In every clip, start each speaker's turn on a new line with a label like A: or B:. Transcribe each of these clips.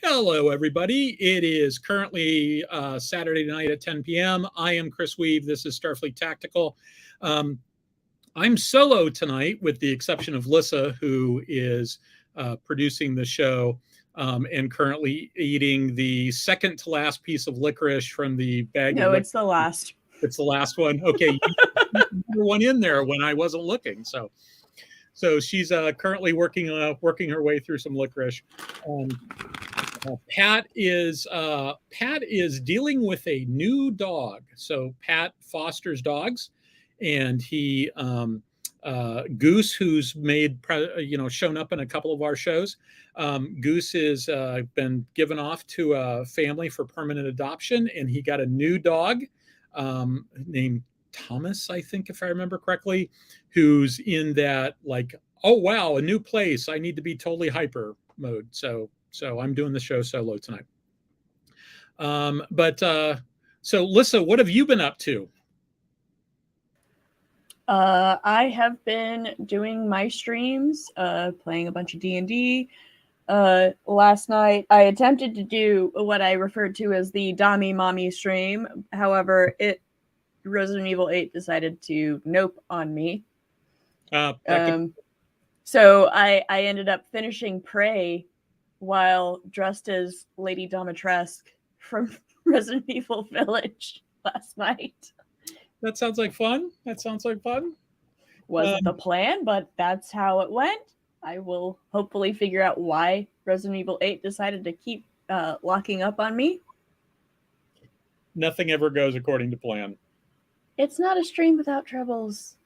A: Hello, everybody. It is currently Saturday night at 10 p.m. I am Chris Weave. This is Starfleet Tactical. I'm solo tonight, with the exception of Lissa, who is producing the show and currently eating the second to last piece of licorice from the bag.
B: No, it's the last.
A: It's the last one. Okay, you put one in there when I wasn't looking. So she's currently working her way through some licorice. Pat is dealing with a new dog. So Pat fosters dogs, and he Goose, who's made shown up in a couple of our shows. Goose has been given off to a family for permanent adoption, and he got a new dog named Thomas, I think, if I remember correctly, who's in that like, oh wow, a new place, I need to be totally hyper mode. So I'm doing the show solo tonight. So Lissa, what have you been up to?
B: I have been doing my streams, playing a bunch of D&D. Last night, I attempted to do what I referred to as the Dami Mommy stream. However, Resident Evil 8 decided to nope on me. So I ended up finishing Prey while dressed as Lady Dimitrescu from Resident Evil Village last night.
A: That sounds like fun.
B: Wasn't the plan, but that's how it went. I will hopefully figure out why Resident Evil 8 decided to keep locking up on me.
A: Nothing ever goes according to plan.
B: It's not a stream without troubles.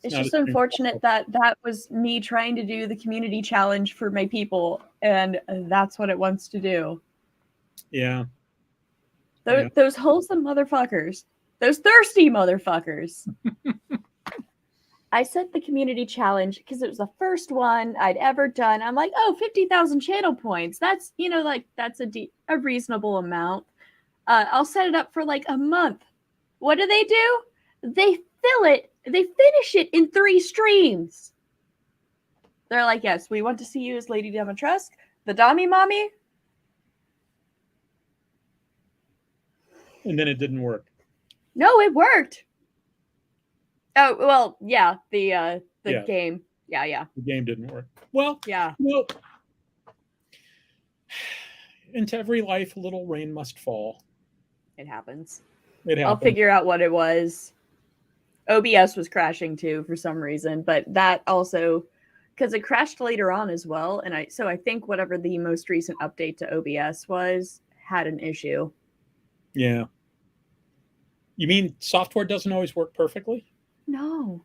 B: It's just unfortunate that was me trying to do the community challenge for my people, and that's what it wants to do.
A: Yeah.
B: Those wholesome motherfuckers. Those thirsty motherfuckers. I set the community challenge because it was the first one I'd ever done. I'm like, 50,000 channel points. That's, that's a reasonable amount. I'll set it up for like a month. What do? They fill it. They finish it in 3 streams. They're like, yes, we want to see you as Lady Dimitrescu, the Dami Mommy.
A: And then it didn't work.
B: No, it worked. Oh, well, yeah, the game. Yeah.
A: The game didn't work. Well,
B: yeah.
A: Well, into every life, a little rain must fall.
B: It happens.
A: I'll
B: figure out what it was. OBS was crashing too for some reason, but that also, because it crashed later on as well, and I think whatever the most recent update to OBS was had an issue.
A: Yeah. You mean software doesn't always work perfectly?
B: No.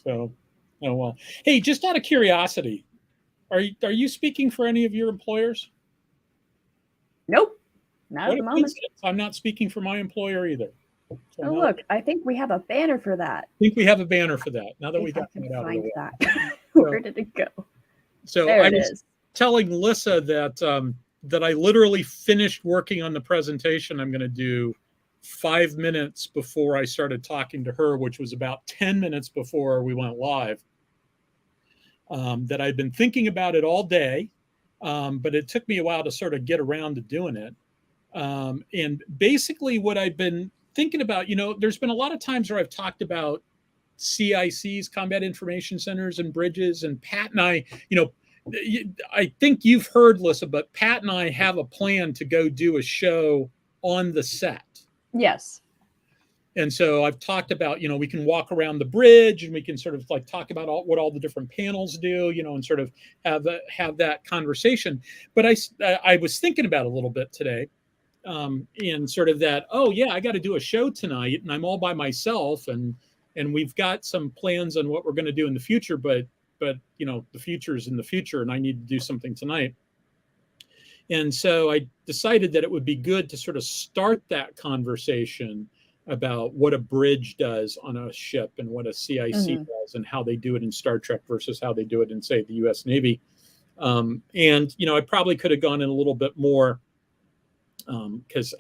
A: So, oh well. Hey, just out of curiosity, are you speaking for any of your employers?
B: Nope. Not at the moment.
A: I'm not speaking for my employer either. So
B: look, I think we have a banner for that.
A: I think we have a banner for that. Now that we got that out of the way.
B: That. Where did it go?
A: So
B: there
A: I was telling Lissa that I literally finished working on the presentation I'm going to do 5 minutes before I started talking to her, which was about 10 minutes before we went live. That I'd been thinking about it all day, but it took me a while to sort of get around to doing it. And basically what I've been thinking about, there's been a lot of times where I've talked about CICs, Combat Information Centers, and bridges, and Pat and I, I think you've heard, Lissa, but Pat and I have a plan to go do a show on the set.
B: Yes.
A: And so I've talked about, we can walk around the bridge and we can sort of like talk about what all the different panels do, and sort of have that conversation. But I was thinking about it a little bit today, in sort of that, I got to do a show tonight and I'm all by myself, and we've got some plans on what we're going to do in the future, but the future is in the future and I need to do something tonight. And so I decided that it would be good to sort of start that conversation about what a bridge does on a ship and what a CIC does and how they do it in Star Trek versus how they do it in, say, the U.S. Navy. And, I probably could have gone in a little bit more because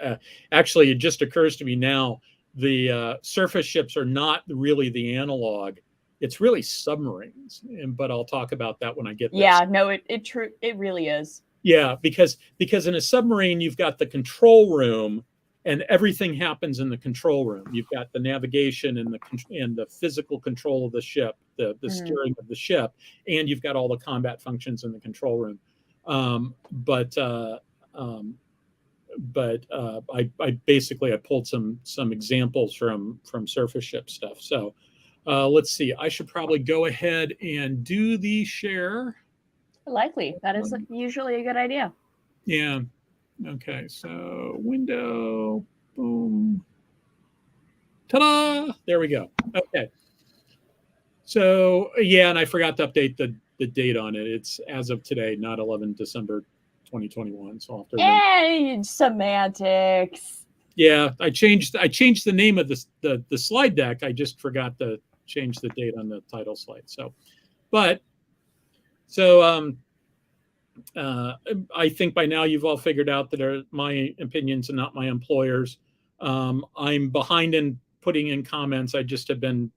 A: actually it just occurs to me now, the surface ships are not really the analog it's really submarines. But I'll talk about that when I get there.
B: Yeah, no, it really is.
A: Yeah, because in a submarine, you've got the control room, and everything happens in the control room. You've got the navigation and the physical control of the ship, the steering of the ship, and you've got all the combat functions in the control room. But I basically pulled some examples from surface ship stuff. So let's see. I should probably go ahead and do the share.
B: Likely. That is usually a good idea.
A: Yeah. Okay. So window, boom. Ta-da! There we go. Okay. So yeah, and I forgot to update the date on it. It's as of today, not 11 December 2021. So I'll have to
B: Hey, semantics.
A: Yeah, I changed the name of the slide deck. I just forgot to change the date on the title slide. So, I think by now you've all figured out that are my opinions and not my employers. I'm behind in putting in comments. I just have been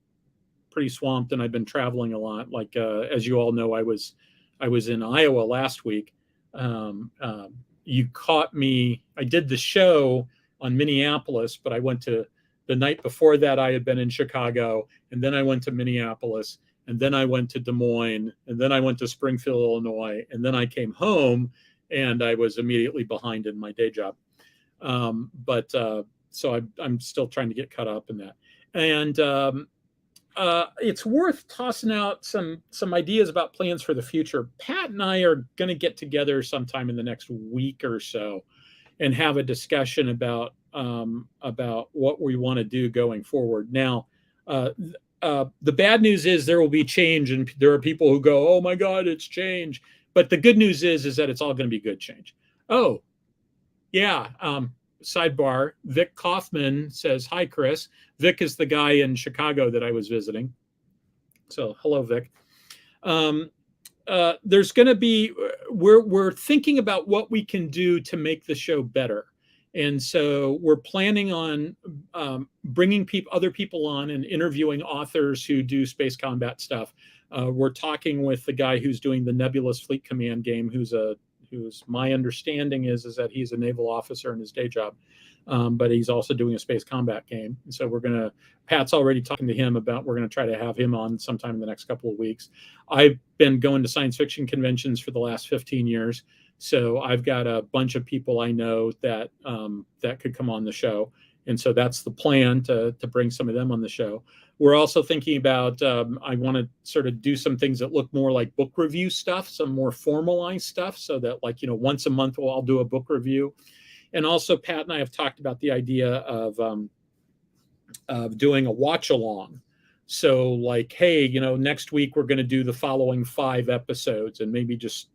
A: pretty swamped, and I've been traveling a lot. Like as you all know, I was in Iowa last week. You caught me. I did the show on Minneapolis, but I went to the night before that. I had been in Chicago, and then I went to Minneapolis, and then I went to Des Moines, and then I went to Springfield, Illinois, and then I came home, and I was immediately behind in my day job. So I'm still trying to get caught up in that. And it's worth tossing out some ideas about plans for the future. Pat and I are going to get together sometime in the next week or so and have a discussion about what we want to do going forward. Now, the bad news is there will be change, and there are people who go, "Oh my God, it's change." But the good news is that it's all going to be good change. Oh, yeah. Sidebar, Vic Kaufman says, "Hi, Chris." Vic is the guy in Chicago that I was visiting. So hello, Vic. There's going to be, we're thinking about what we can do to make the show better. And so we're planning on bringing other people on and interviewing authors who do space combat stuff. We're talking with the guy who's doing the Nebulous Fleet Command game, who's my understanding is that he's a naval officer in his day job, but he's also doing a space combat game. And so Pat's already talking to him about, we're going to try to have him on sometime in the next couple of weeks. I've been going to science fiction conventions for the last 15 years. So I've got a bunch of people I know that could come on the show. And so that's the plan, to bring some of them on the show. We're also thinking about, I want to sort of do some things that look more like book review stuff, some more formalized stuff, so that once a month I'll do a book review. And also Pat and I have talked about the idea of doing a watch along. So hey, next week we're going to do the following 5 episodes, and maybe just,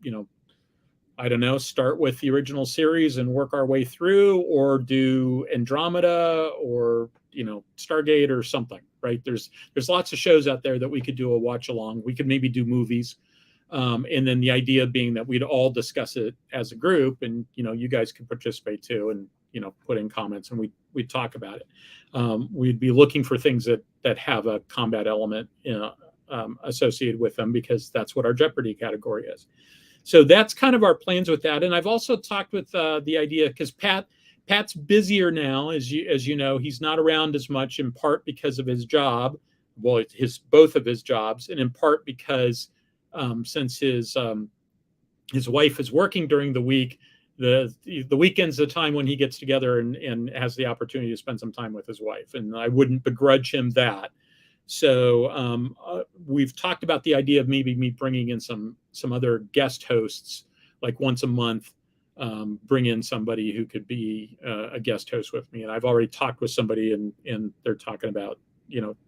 A: I don't know, start with the original series and work our way through, or do Andromeda or, Stargate or something, right? There's lots of shows out there that we could do a watch along. We could maybe do movies. And then the idea being that we'd all discuss it as a group, and, you guys could participate too, and, put in comments, and we'd talk about it. We'd be looking for things that have a combat element, associated with them, because that's what our Jeopardy category is. So that's kind of our plans with that. And I've also talked with the idea, because Pat's busier now, as you know. He's not around as much, in part because of his job, well, both of his jobs, and in part because since his wife is working during the week, the weekend's the time when he gets together and has the opportunity to spend some time with his wife. And I wouldn't begrudge him that. So we've talked about the idea of maybe me bringing in some other guest hosts, like once a month, bring in somebody who could be a guest host with me. And I've already talked with somebody, and they're talking about,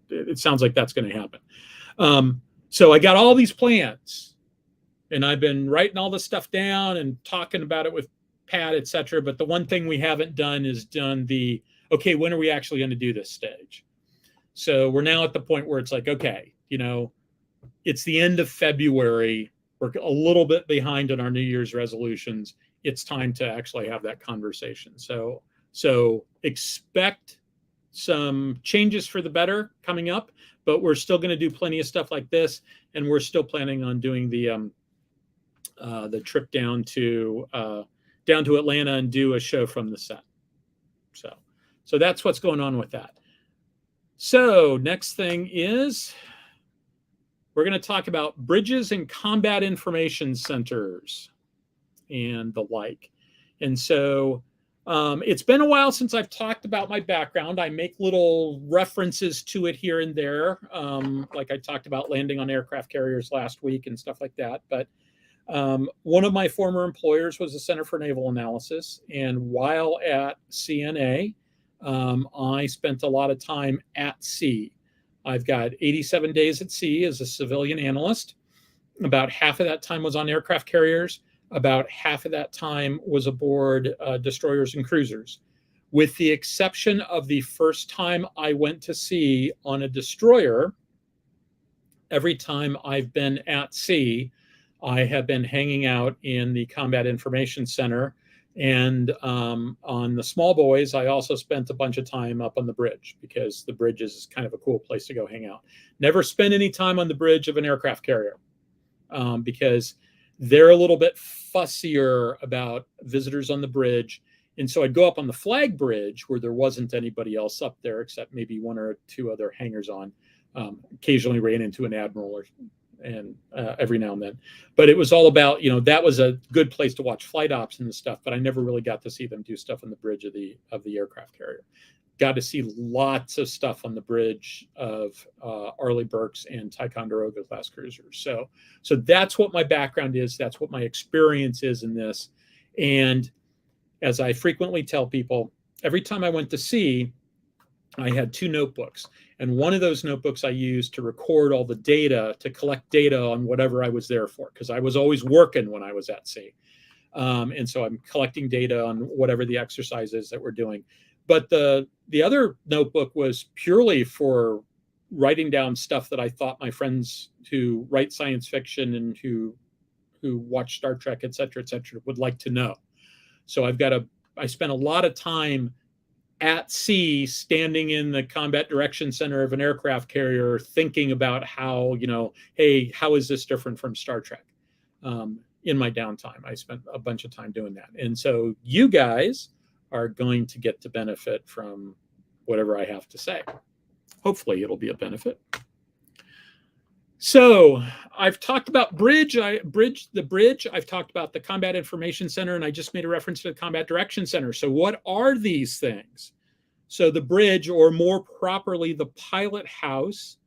A: it sounds like that's going to happen. So I got all these plans, and I've been writing all this stuff down and talking about it with Pat, etc. But the one thing we haven't done is okay, when are we actually going to do this stage? So we're now at the point where it's like, okay, it's the end of February. We're a little bit behind on our New Year's resolutions. It's time to actually have that conversation. So expect some changes for the better coming up, but we're still going to do plenty of stuff like this, and we're still planning on doing the trip down to Atlanta and do a show from the set. So that's what's going on with that. So next thing is we're going to talk about bridges and combat information centers and the like. And so it's been a while since I've talked about my background. I make little references to it here and there, like I talked about landing on aircraft carriers last week and stuff like that. But one of my former employers was the Center for Naval Analysis. And while at CNA, I spent a lot of time at sea. I've got 87 days at sea as a civilian analyst. About half of that time was on aircraft carriers. About half of that time was aboard destroyers and cruisers. With the exception of the first time I went to sea on a destroyer, every time I've been at sea, I have been hanging out in the Combat Information Center. And on the small boys, I also spent a bunch of time up on the bridge, because the bridge is kind of a cool place to go hang out. Never spent any time on the bridge of an aircraft carrier, because they're a little bit fussier about visitors on the bridge. And so I'd go up on the flag bridge where there wasn't anybody else up there except maybe one or two other hangers on. Occasionally ran into an admiral every now and then. But it was all about, that was a good place to watch flight ops and stuff, but I never really got to see them do stuff on the bridge of the aircraft carrier. Got to see lots of stuff on the bridge of Arleigh Burke's and Ticonderoga class cruisers. So that's what my background is. That's what my experience is in this. And as I frequently tell people, every time I went to sea, I had 2 notebooks. And one of those notebooks I used to record all the data, to collect data on whatever I was there for, because I was always working when I was at sea. And so I'm collecting data on whatever the exercise is that we're doing. But the other notebook was purely for writing down stuff that I thought my friends who write science fiction and who watch Star Trek, et cetera, would like to know. So I spent a lot of time at sea, standing in the combat direction center of an aircraft carrier, thinking about how, hey, how is this different from Star Trek? In my downtime, I spent a bunch of time doing that. And so you guys are going to get to benefit from whatever I have to say. Hopefully it'll be a benefit. So I've talked about the bridge. I've talked about the Combat Information Center, and I just made a reference to the Combat Direction Center. So what are these things? So the bridge, or more properly, the pilot house,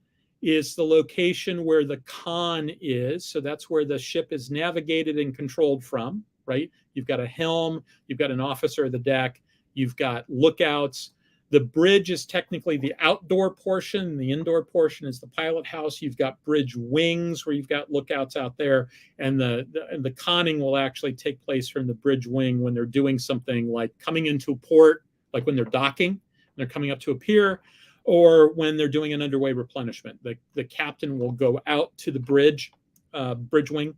A: is the location where the con is. So that's where the ship is navigated and controlled from, right? You've got a helm, you've got an officer of the deck, you've got lookouts. The bridge is technically the outdoor portion. The indoor portion is the pilot house. You've got bridge wings where you've got lookouts out there. And the conning will actually take place from the bridge wing when they're doing something like coming into a port, like when they're docking, they're coming up to a pier, or when they're doing an underway replenishment. The captain will go out to the bridge wing,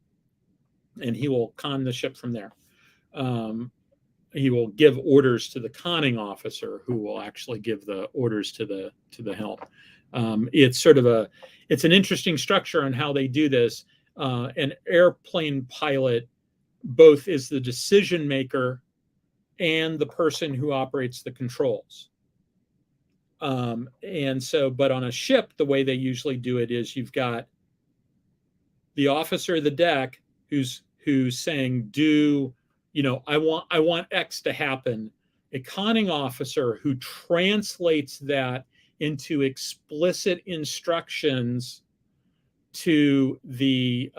A: and he will con the ship from there. He will give orders to the conning officer, who will actually give the orders to the helm. It's it's an interesting structure on how they do this. An airplane pilot both is the decision maker and the person who operates the controls. But on a ship, the way they usually do it is you've got the officer of the deck who's saying, I want X to happen. A conning officer who translates that into explicit instructions to the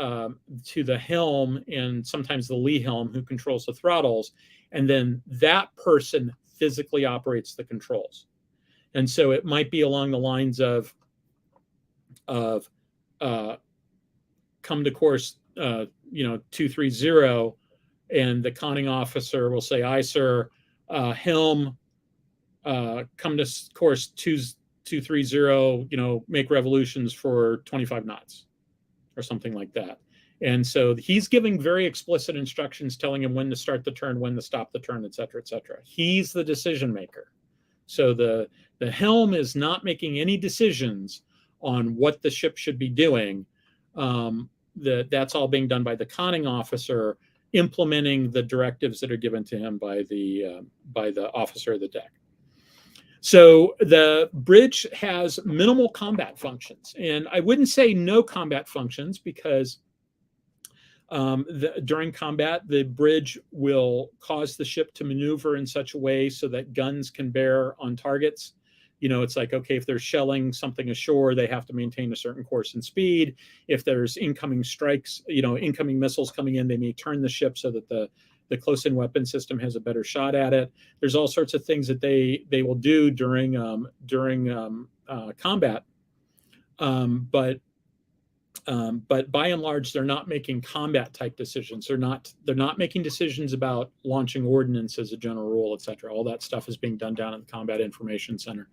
A: helm, and sometimes the lee helm, who controls the throttles, and then that person physically operates the controls. And so it might be along the lines of come to course 230. And the conning officer will say, "Aye, sir, helm, come to course 230, make revolutions for 25 knots," or something like that. And so he's giving very explicit instructions, telling him when to start the turn, when to stop the turn, et cetera, et cetera. He's the decision maker. So the helm is not making any decisions on what the ship should be doing. That's all being done by the conning officer, implementing the directives that are given to him by the officer of the deck. So the bridge has minimal combat functions, and I wouldn't say no combat functions, because during combat, the bridge will cause the ship to maneuver in such a way so that guns can bear on targets. It's like, okay, if they're shelling something ashore, they have to maintain a certain course and speed. If there's incoming strikes, incoming missiles coming in, they may turn the ship so that the close-in weapon system has a better shot at it. There's all sorts of things that they will do during combat, but by and large, they're not making combat type decisions. They're not making decisions about launching ordnance as a general rule, etc. All that stuff is being done down at the Combat Information Center.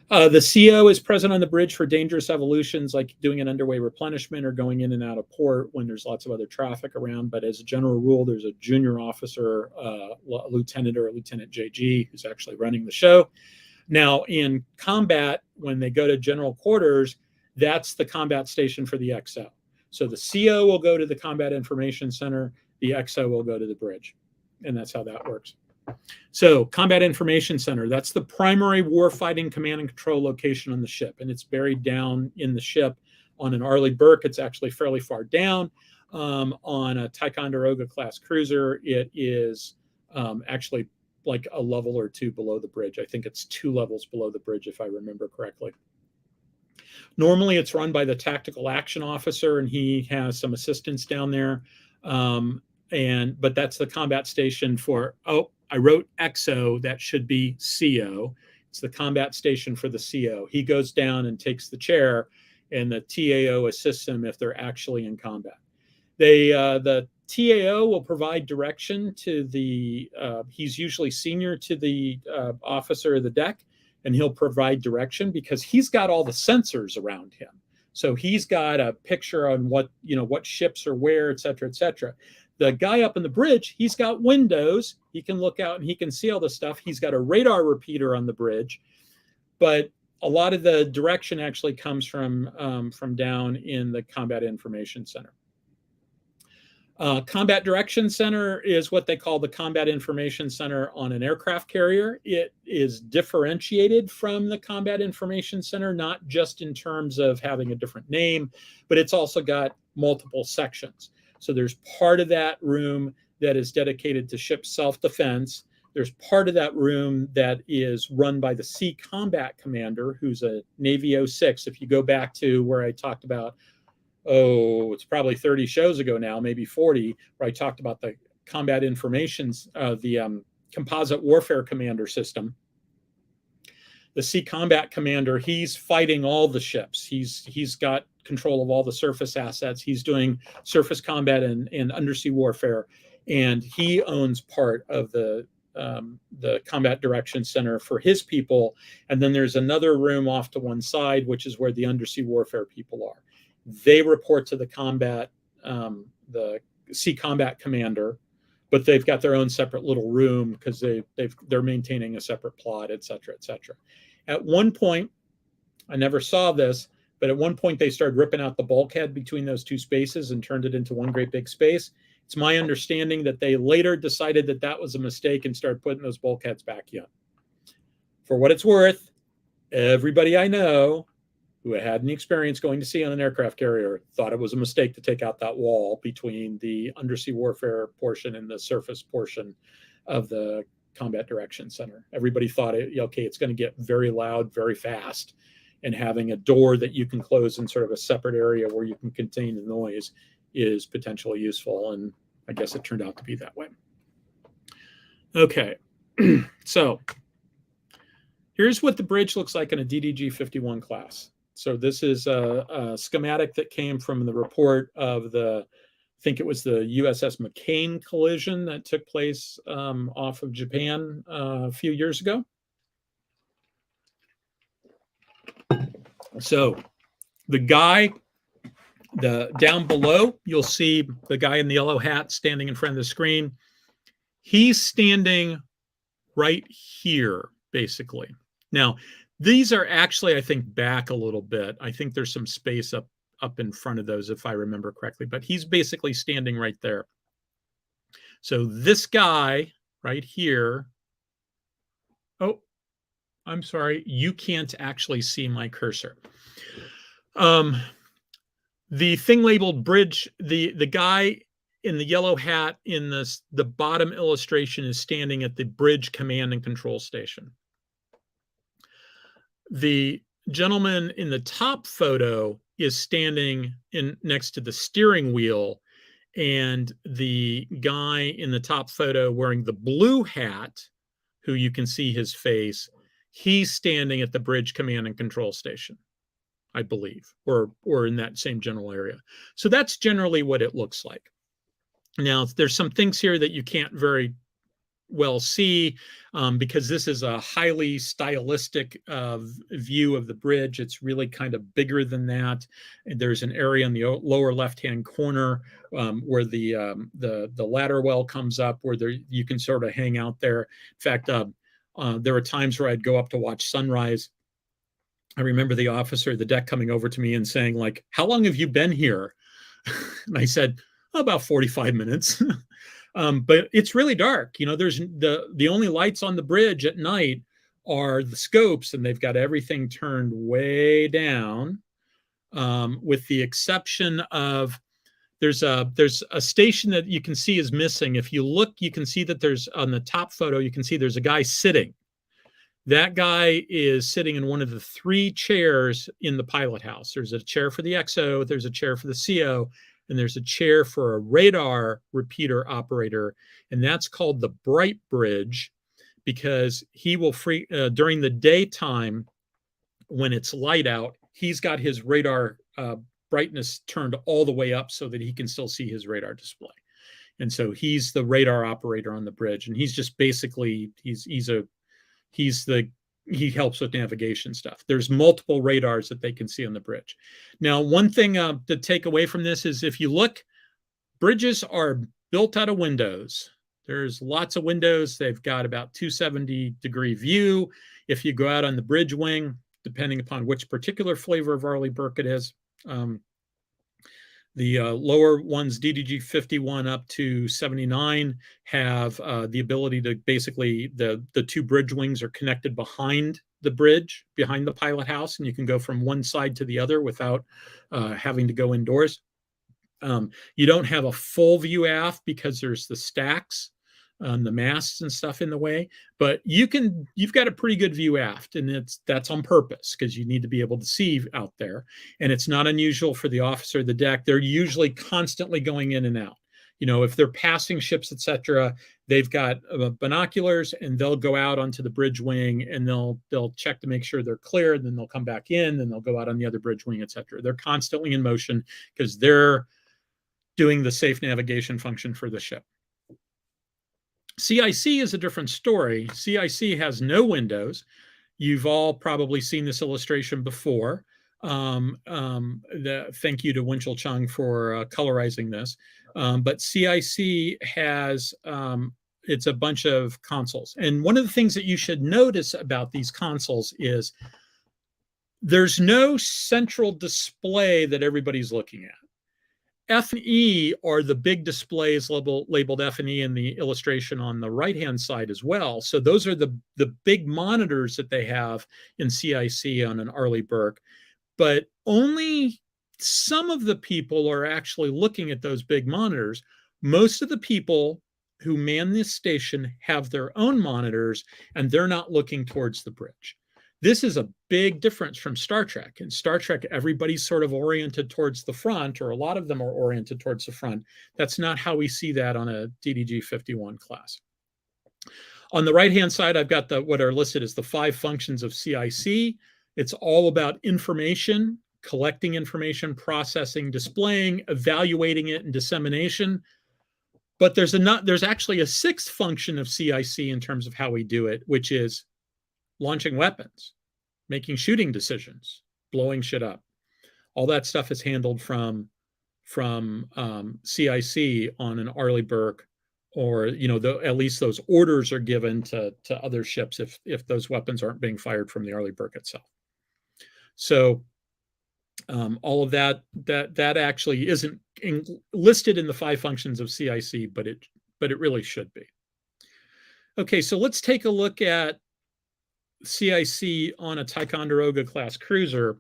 A: The CO is present on the bridge for dangerous evolutions, like doing an underway replenishment or going in and out of port when there's lots of other traffic around. But as a general rule, there's a junior officer, a lieutenant or a lieutenant JG, who's actually running the show. Now, in combat, when they go to general quarters, that's the combat station for the XO. So the CO will go to the Combat Information Center, the XO will go to the bridge. And that's how that works. So Combat Information Center, that's the primary warfighting command and control location on the ship. And it's buried down in the ship on an Arleigh Burke. It's actually fairly far down. On a Ticonderoga class cruiser, it is actually like a level or two below the bridge. I think it's 2 levels below the bridge, if I remember correctly. Normally, it's run by the Tactical Action Officer, and he has some assistants down there. But that's the combat station for, I wrote XO, that should be CO. It's the combat station for the CO. He goes down and takes the chair, and the TAO assists him if they're actually in combat. The TAO will provide direction to he's usually senior to the officer of the deck, and he'll provide direction because he's got all the sensors around him. So he's got a picture on what ships are where, et cetera, et cetera. The guy up in the bridge, he's got windows. He can look out and he can see all the stuff. He's got a radar repeater on the bridge, but a lot of the direction actually comes from down in the Combat Information Center. Combat Direction Center is what they call the Combat Information Center on an aircraft carrier. It is differentiated from the Combat Information Center, not just in terms of having a different name, but it's also got multiple sections. So there's part of that room that is dedicated to ship self-defense. There's part of that room that is run by the Sea Combat Commander, who's a Navy 06. If you go back to where I talked about, it's probably 30 shows ago now, maybe 40, where I talked about the combat informations, the composite warfare commander system. The Sea Combat Commander, he's fighting all the ships. He's got control of all the surface assets. He's doing surface combat and undersea warfare, and he owns part of the Combat Direction Center for his people. And then there's another room off to one side, which is where the undersea warfare people are. They report to the Sea Combat Commander, but they've got their own separate little room because they're maintaining a separate plot, et cetera, et cetera. At one point, I never saw this, but at one point they started ripping out the bulkhead between those two spaces and turned it into one great big space. It's my understanding that they later decided that that was a mistake and started putting those bulkheads back in. For what it's worth, everybody I know who had any experience going to sea on an aircraft carrier thought it was a mistake to take out that wall between the undersea warfare portion and the surface portion of the Combat Direction Center. Everybody thought, it's going to get very loud very fast, and having a door that you can close in sort of a separate area where you can contain the noise is potentially useful, and I guess it turned out to be that way. Okay, so here's what the bridge looks like in a DDG-51 class. So this is a schematic that came from the report of I think it was the USS McCain collision that took place off of Japan a few years ago. So the guy down below, you'll see the guy in the yellow hat standing in front of the screen. He's standing right here basically. Now, these are actually, I think, back a little bit. I think there's some space up in front of those, if I remember correctly, but he's basically standing right there. So this guy right here, oh, I'm sorry, you can't actually see my cursor. The thing labeled bridge, the guy in the yellow hat in the bottom illustration is standing at the bridge command and control station. The gentleman in the top photo is standing next to the steering wheel, and the guy in the top photo wearing the blue hat, who you can see his face, he's standing at the bridge command and control station, I believe, or in that same general area. So that's generally what it looks like. Now, there's some things here that you can't very well see because this is a highly stylistic view of the bridge. It's really kind of bigger than that. And there's an area in the lower left-hand corner where the ladder well comes up, where you can sort of hang out there. In fact, there are times where I'd go up to watch sunrise. I remember the officer at the deck coming over to me and saying, like, "How long have you been here?" And I said, "About 45 minutes." But it's really dark. You know, there's the only lights on the bridge at night are the scopes, and they've got everything turned way down, with the exception of there's a station that you can see is missing. If you look, you can see that there's, on the top photo, you can see there's a guy sitting. That guy is sitting in one of the 3 chairs in the pilot house. There's a chair for the XO, there's a chair for the CO, and there's a chair for a radar repeater operator, and that's called the bright bridge, because he will during the daytime when it's light out, he's got his radar brightness turned all the way up so that he can still see his radar display. And so he's the radar operator on the bridge, and he's just basically he helps with navigation stuff. There's multiple radars that they can see on the bridge. Now, one thing to take away from this is, if you look, bridges are built out of windows. There's lots of windows. They've got about 270-degree view. If you go out on the bridge wing, depending upon which particular flavor of Arleigh Burke it is, the lower ones, DDG 51 up to 79, have the ability to basically, the 2 bridge wings are connected behind the bridge, behind the pilot house, and you can go from one side to the other without having to go indoors. You don't have a full view aft because there's the stacks, the masts and stuff in the way, but you've got a pretty good view aft, and that's on purpose because you need to be able to see out there. And it's not unusual for the officer of the deck. They're usually constantly going in and out. You know, if they're passing ships, etc., they've got binoculars, and they'll go out onto the bridge wing, and they'll check to make sure they're clear, and then they'll come back in, and they'll go out on the other bridge wing, etc. They're constantly in motion because they're doing the safe navigation function for the ship. CIC is a different story. CIC has no windows. You've all probably seen this illustration before. Thank you to Winchell Chung for colorizing this. But CIC has, it's a bunch of consoles. And one of the things that you should notice about these consoles is there's no central display that everybody's looking at. F and E are the big displays labeled F and E in the illustration on the right-hand side as well. So those are the big monitors that they have in CIC on an Arleigh Burke. But only some of the people are actually looking at those big monitors. Most of the people who man this station have their own monitors, and they're not looking towards the bridge. This is a big difference from Star Trek. In Star Trek, everybody's sort of oriented towards the front, or a lot of them are oriented towards the front. That's not how we see that on a DDG 51 class. On the right-hand side, I've got what are listed as the 5 functions of CIC. It's all about information, collecting information, processing, displaying, evaluating it, and dissemination. But there's actually a 6th function of CIC in terms of how we do it, which is launching weapons, making shooting decisions, blowing shit up. All that stuff is handled from CIC on an Arleigh Burke at least those orders are given to other ships if those weapons aren't being fired from the Arleigh Burke itself. So all of that actually isn't listed in the 5 functions of CIC, but it really should be. Okay, so let's take a look at CIC on a Ticonderoga class cruiser.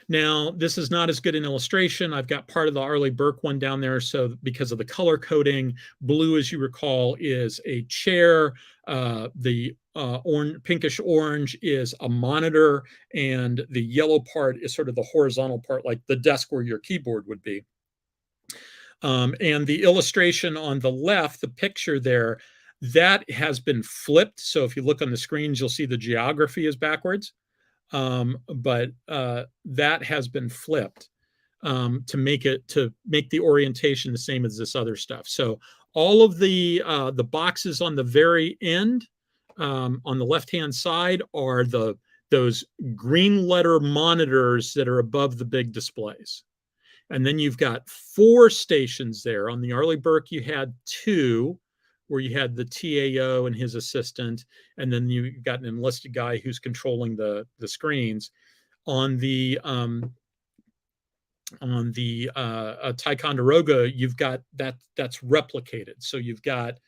A: Now, this is not as good an illustration. I've got part of the Arleigh Burke one down there. So because of the color coding, blue, as you recall, is a chair. The pinkish orange is a monitor, and the yellow part is sort of the horizontal part, like the desk where your keyboard would be. And the illustration on the left, the picture there, that has been flipped. So if you look on the screens, you'll see the geography is backwards. But that has been flipped to make the orientation the same as this other stuff. So all of the boxes on the very end, on the left-hand side, are those green letter monitors that are above the big displays. And then you've got 4 stations there. On the Arleigh Burke, you had 2, where you had the TAO and his assistant, and then you got an enlisted guy who's controlling the screens. On the Ticonderoga, you've got that's replicated. So you've got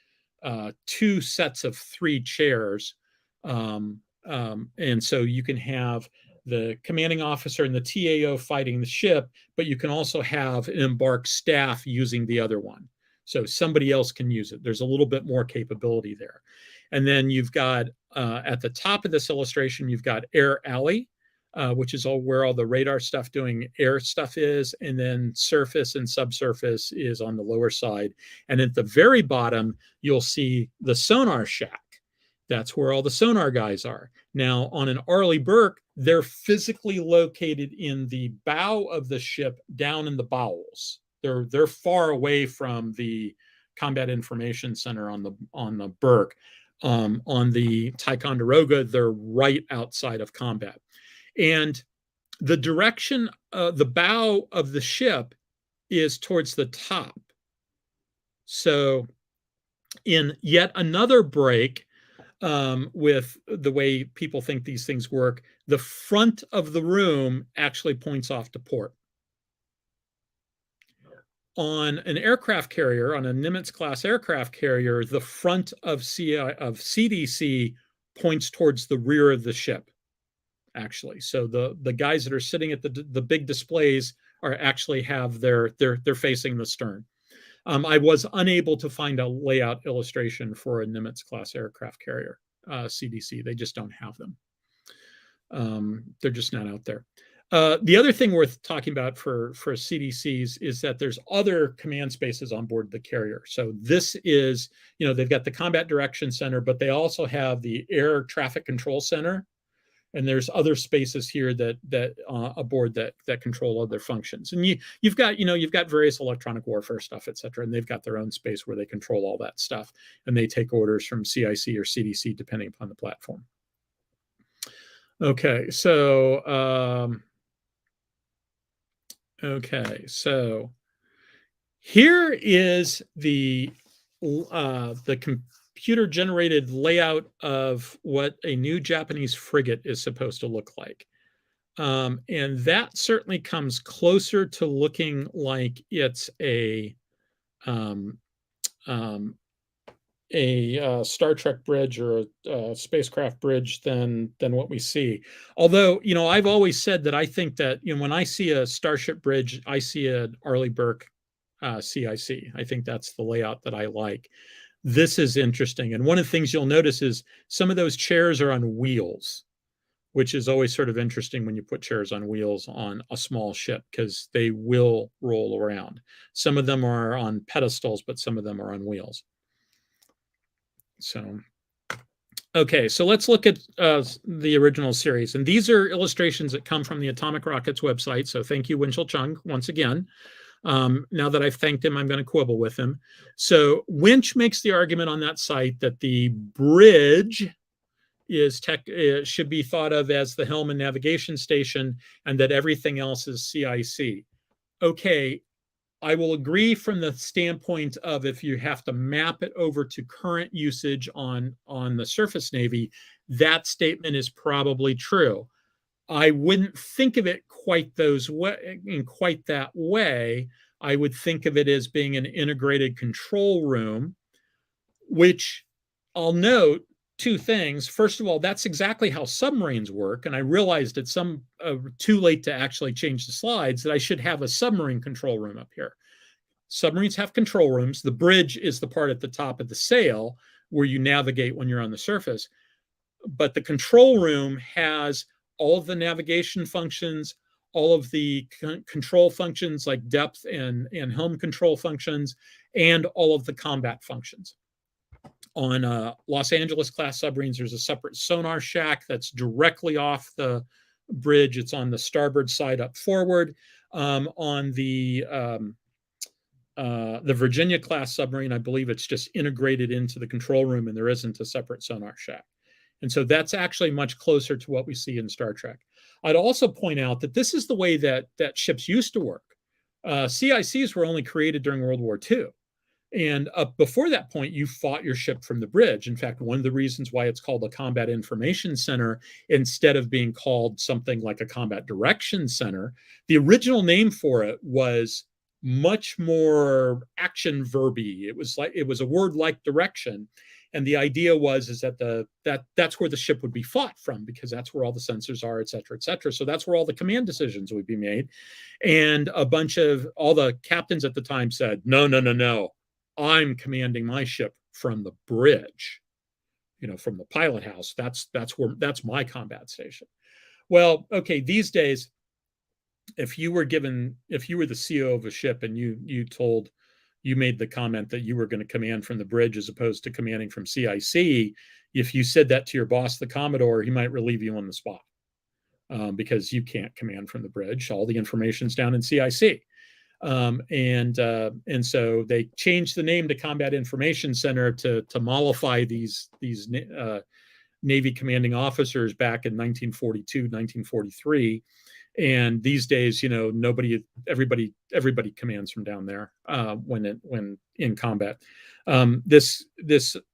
A: 2 sets of 3 chairs, and so you can have the commanding officer and the TAO fighting the ship, but you can also have an embarked staff using the other one. So somebody else can use it. There's a little bit more capability there. And then you've got, at the top of this illustration, you've got Air Alley, which is where all the radar stuff doing air stuff is. And then surface and subsurface is on the lower side. And at the very bottom, you'll see the sonar shack. That's where all the sonar guys are. Now, on an Arleigh Burke, they're physically located in the bow of the ship, down in the bowels. They're far away from the Combat Information Center on the Burke. On the Ticonderoga, they're right outside of combat. And the direction, the bow of the ship is towards the top. So in yet another break, with the way people think these things work, the front of the room actually points off to port. On an aircraft carrier, on a Nimitz-class aircraft carrier, the front of CDC points towards the rear of the ship, actually. So the guys that are sitting at the big displays are actually they're facing the stern. I was unable to find a layout illustration for a Nimitz-class aircraft carrier, CDC. They just don't have them. They're just not out there. The other thing worth talking about for CDCs is that there's other command spaces on board the carrier. So this is, they've got the Combat Direction Center, but they also have the Air Traffic Control Center. And there's other spaces here that aboard that control other functions. And you've got various electronic warfare stuff, et cetera, and they've got their own space where they control all that stuff. And they take orders from CIC or CDC, depending upon the platform. Okay, so here is the computer-generated layout of what a new Japanese frigate is supposed to look like. And that certainly comes closer to looking like it's a Star Trek bridge or a spacecraft bridge than what we see. Although, I've always said that I think that, when I see a Starship bridge, I see an Arleigh Burke CIC. I think that's the layout that I like. This is interesting. And one of the things you'll notice is some of those chairs are on wheels, which is always sort of interesting when you put chairs on wheels on a small ship, because they will roll around. Some of them are on pedestals, but some of them are on wheels. So, okay, so let's look at the original series. And these are illustrations that come from the Atomic Rockets website. So thank you, Winchell Chung, once again. Now that I've thanked him, I'm going to quibble with him. So Winch makes the argument on that site that the bridge should be thought of as the helm and navigation station, and that everything else is CIC. Okay, I will agree from the standpoint of if you have to map it over to current usage on the surface Navy, that statement is probably true. I wouldn't think of it quite that way. I would think of it as being an integrated control room, which I'll note two things. First of all, that's exactly how submarines work. And I realized it's too late to actually change the slides that I should have a submarine control room up here. Submarines have control rooms. The bridge is the part at the top of the sail where you navigate when you're on the surface. But the control room has all of the navigation functions, all of the control functions like depth and helm control functions, and all of the combat functions. On Los Angeles class submarines, there's a separate sonar shack that's directly off the bridge. It's on the starboard side up forward. On the Virginia class submarine, I believe it's just integrated into the control room and there isn't a separate sonar shack. And so that's actually much closer to what we see in Star Trek. I'd also point out that this is the way that ships used to work. CICs were only created during World War II. And before that point, you fought your ship from the bridge. In fact, one of the reasons why it's called a combat information center instead of being called something like a combat direction center, the original name for it was much more action verby. It was a word like direction. And the idea is that that's where the ship would be fought from, because that's where all the sensors are, et cetera, et cetera. So that's where all the command decisions would be made. And all the captains at the time said, no, I'm commanding my ship from the bridge, from the pilot house. That's my combat station. Well, okay, these days, if you were the CO of a ship and you made the comment that you were going to command from the bridge as opposed to commanding from CIC, if you said that to your boss, the Commodore, he might relieve you on the spot because you can't command from the bridge. All the information's down in CIC. And so they changed the name to Combat Information Center to mollify these Navy commanding officers back in 1942, 1943. And these days, everybody commands from down there when in combat. This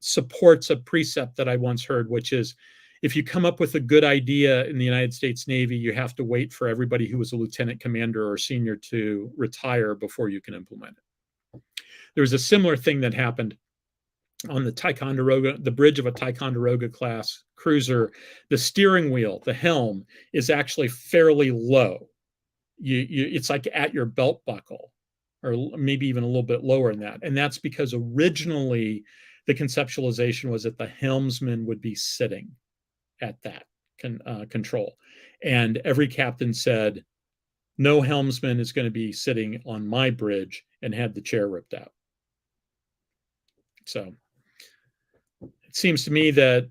A: supports a precept that I once heard, which is, if you come up with a good idea in the United States Navy, you have to wait for everybody who was a lieutenant commander or senior to retire before you can implement it. There was a similar thing that happened on the Ticonderoga, the bridge of a Ticonderoga class cruiser. The steering wheel, the helm, is actually fairly low. It's like at your belt buckle, or maybe even a little bit lower than that. And that's because originally the conceptualization was that the helmsman would be sitting at that control. And every captain said, no helmsman is going to be sitting on my bridge, and had the chair ripped out. So it seems to me that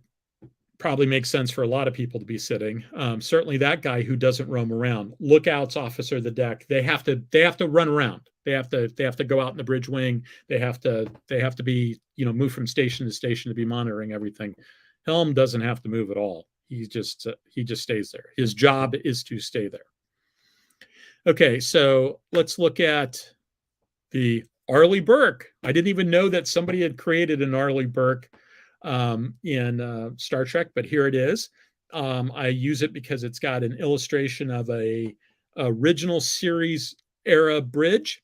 A: probably makes sense for a lot of people to be sitting. Certainly that guy who doesn't roam around. Lookouts officer of the deck, they have to run around. They have to go out in the bridge wing. They have to be, move from station to station to be monitoring everything. Helm doesn't have to move at all. He just stays there. His job is to stay there. Okay, so let's look at the Arleigh Burke. I didn't even know that somebody had created an Arleigh Burke in Star Trek, but here it is. I use it because it's got an illustration of a original series era bridge,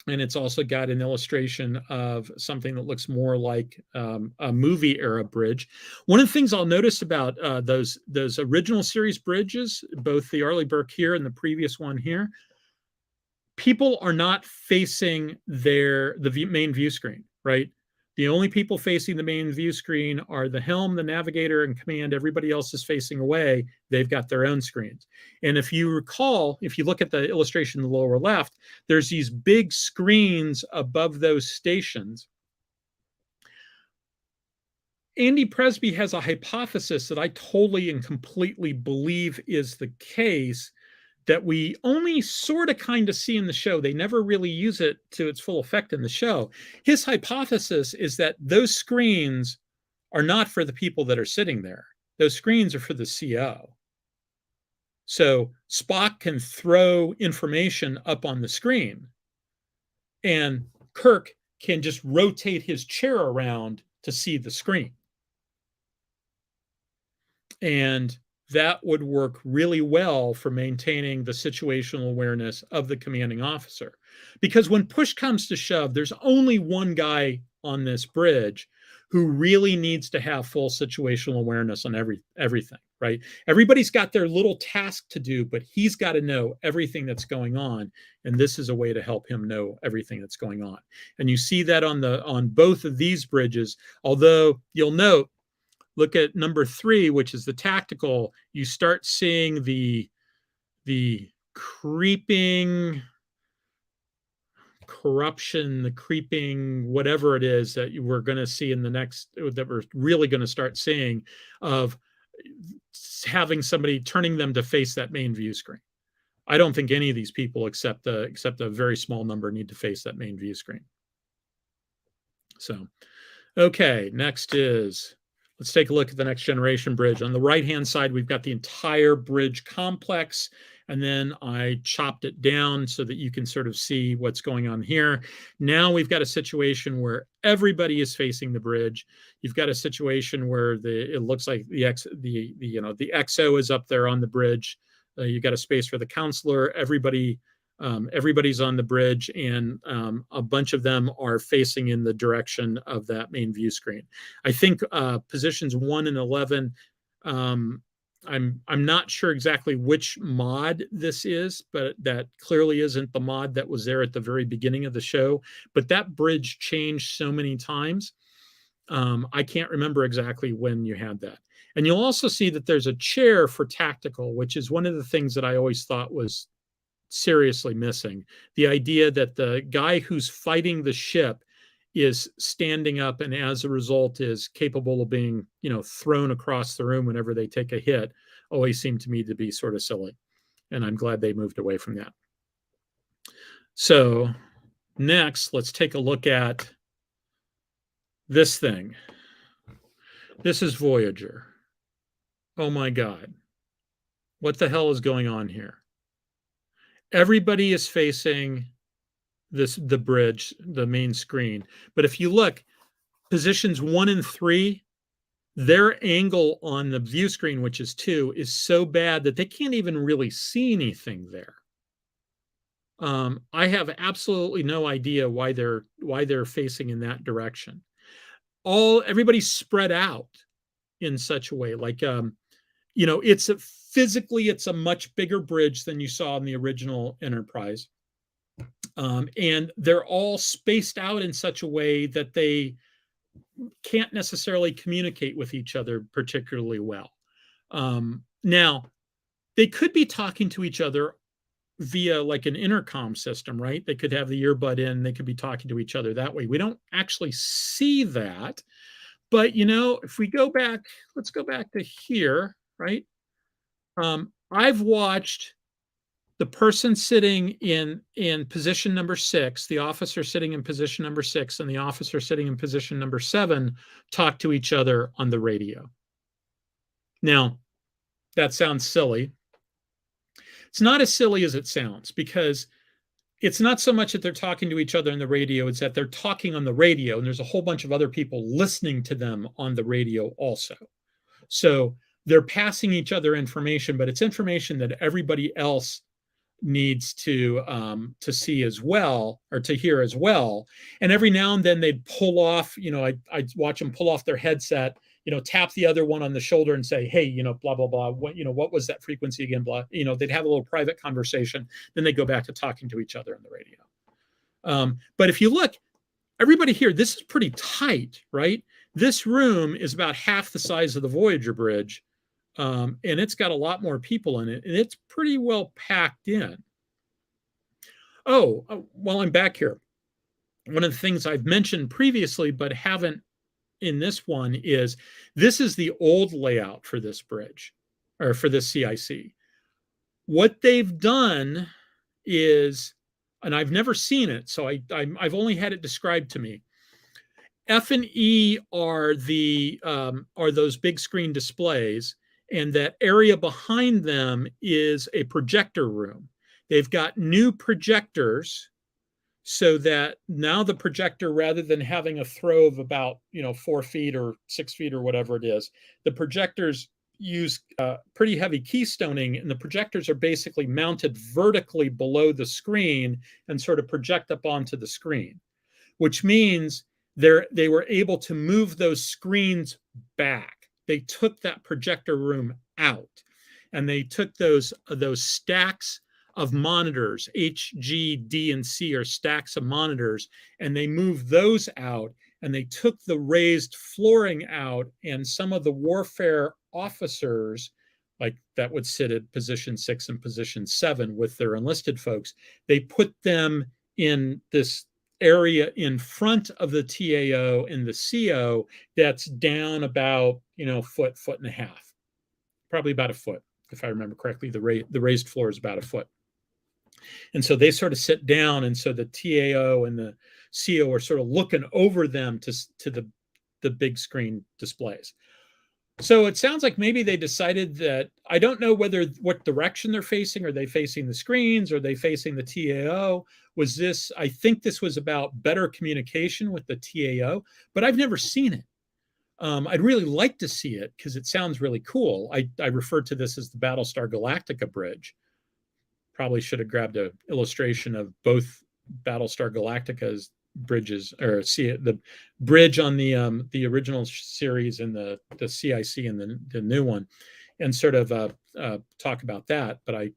A: and it's also got an illustration of something that looks more like a movie era bridge. One of the things I'll notice about those original series bridges, both the Arleigh Burke here and the previous one here, people are not facing the main view screen, right? The only people facing the main view screen are the helm, the navigator, and command. Everybody else is facing away. They've got their own screens. And if you recall, if you look at the illustration in the lower left, there's these big screens above those stations. Andy Presby has a hypothesis that I totally and completely believe is the case, that we only sort of kind of see in the show. They never really use it to its full effect in the show. His hypothesis is that those screens are not for the people that are sitting there. Those screens are for the CO. So Spock can throw information up on the screen, and Kirk can just rotate his chair around to see the screen. And that would work really well for maintaining the situational awareness of the commanding officer. Because when push comes to shove, there's only one guy on this bridge who really needs to have full situational awareness on everything, right? Everybody's got their little task to do, but he's got to know everything that's going on. And this is a way to help him know everything that's going on. And you see that on both of these bridges, although you'll note, look at number 3, which is the tactical, you start seeing the creeping corruption, the creeping whatever it is that we're going to see in the next, that we're really going to start seeing, of having somebody turning them to face that main view screen. I don't think any of these people except a very small number need to face that main view screen. So, okay, next is, let's take a look at the next generation bridge. On the right-hand side, we've got the entire bridge complex, and then I chopped it down so that you can sort of see what's going on here. Now we've got a situation where everybody is facing the bridge. You've got a situation where it looks like the XO is up there on the bridge. You've got a space for the counselor. Everybody's on the bridge, and a bunch of them are facing in the direction of that main view screen. I think positions 1 and 11, I'm not sure exactly which mod this is, but that clearly isn't the mod that was there at the very beginning of the show. But that bridge changed so many times. I can't remember exactly when you had that. And you'll also see that there's a chair for tactical, which is one of the things that I always thought was seriously missing. The idea that the guy who's fighting the ship is standing up and as a result is capable of being, thrown across the room whenever they take a hit, always seemed to me to be sort of silly. And I'm glad they moved away from that. So next, let's take a look at this thing. This is Voyager. Oh my God. What the hell is going on here? Everybody is facing the bridge, the main screen. But if you look, positions 1 and 3, their angle on the view screen, which is 2, is so bad that they can't even really see anything there. I have absolutely no idea why they're facing in that direction. Everybody's spread out in such a way, like physically it's a much bigger bridge than you saw in the original Enterprise. And they're all spaced out in such a way that they can't necessarily communicate with each other particularly well. Now, they could be talking to each other via like an intercom system, right? They could have the earbud in, they could be talking to each other that way. We don't actually see that. But, if we go back, let's go back to here, right? I've watched the person sitting in position number 6, the officer sitting in position number 6, and the officer sitting in position number 7 talk to each other on the radio. Now, that sounds silly. It's not as silly as it sounds, because it's not so much that they're talking to each other on the radio, it's that they're talking on the radio, and there's a whole bunch of other people listening to them on the radio also. So they're passing each other information, but it's information that everybody else needs to see as well, or to hear as well. And every now and then they'd pull off, I'd watch them pull off their headset, tap the other one on the shoulder and say, hey, blah, blah, blah. What was that frequency again? Blah, they'd have a little private conversation. Then they go back to talking to each other on the radio. But if you look, everybody here, this is pretty tight, right? This room is about half the size of the Voyager bridge. And it's got a lot more people in it, and it's pretty well packed in. While I'm back here, one of the things I've mentioned previously but haven't in this one is this is the old layout for this bridge, or for this CIC. What they've done is, and I've never seen it, so I've only had it described to me. F and E are those big screen displays, and that area behind them is a projector room. They've got new projectors so that now the projector, rather than having a throw of about 4 feet or 6 feet or whatever it is, the projectors use pretty heavy keystoning, and the projectors are basically mounted vertically below the screen and sort of project up onto the screen, which means they were able to move those screens back. They took that projector room out, and they took those stacks of monitors. H, G, D, and C are stacks of monitors, and they moved those out, and they took the raised flooring out, and some of the warfare officers, like that would sit at position 6 and position 7 with their enlisted folks, they put them in this area in front of the TAO and the CO that's down about foot and a half, probably about a foot, if I remember correctly. The raised floor is about a foot. And so they sort of sit down, and so the TAO and the CO are sort of looking over them to the big screen displays. So it sounds like maybe they decided that, I don't know what direction they're facing. Are they facing the screens? Are they facing the TAO? I think this was about better communication with the TAO, but I've never seen it. I'd really like to see it because it sounds really cool. I refer to this as the Battlestar Galactica bridge. Probably should have grabbed an illustration of both Battlestar Galactica's bridges, or see the bridge on the original series and the CIC and the new one, and sort of talk about that. But I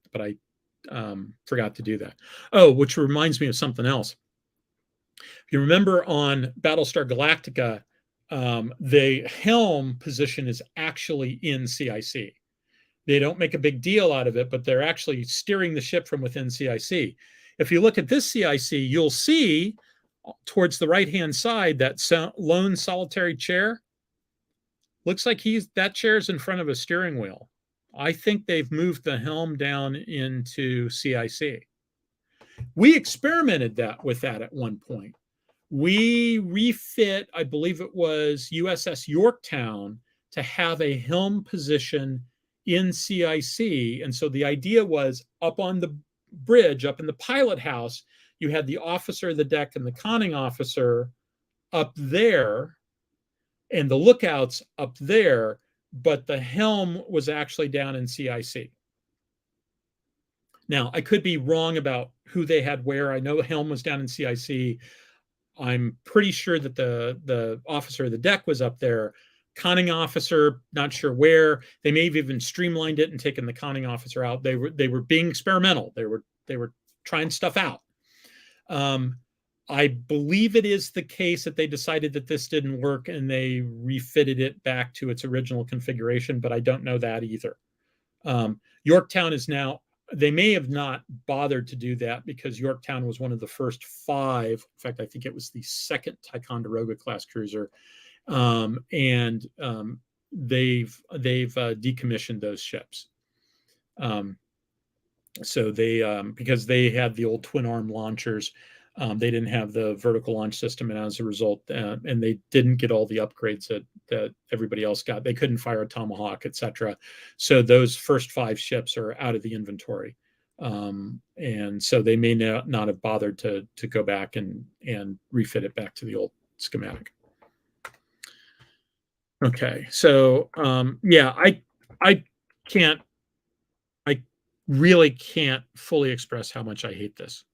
A: forgot to do that. Oh, which reminds me of something else. If you remember on Battlestar Galactica, the helm position is actually in CIC. They don't make a big deal out of it, but they're actually steering the ship from within CIC. If you look at this CIC, you'll see towards the right-hand side that lone solitary chair. Looks like that chair's in front of a steering wheel. I think they've moved the helm down into CIC. We experimented with that at one point. We refit, I believe it was USS Yorktown, to have a helm position in CIC. And so the idea was, up on the bridge, up in the pilot house, you had the officer of the deck and the conning officer up there, and the lookouts up there, but the helm was actually down in CIC. Now, I could be wrong about who they had where. I know the helm was down in CIC. I'm pretty sure that the officer of the deck was up there. Conning officer, not sure where. They may have even streamlined it and taken the conning officer out. They were being experimental. They were trying stuff out. I believe it is the case that they decided that this didn't work and they refitted it back to its original configuration, but I don't know that either. Yorktown is now, they may have not bothered to do that because Yorktown was one of the first 5. In fact, I think it was the second Ticonderoga class cruiser. They've decommissioned those ships. So they, because they had the old twin arm launchers, they didn't have the vertical launch system, and as a result, and they didn't get all the upgrades that everybody else got. They couldn't fire a Tomahawk, etc. So those first 5 ships are out of the inventory, and so they may not have bothered to go back and refit it back to the old schematic. Okay, so yeah, I really can't fully express how much I hate this.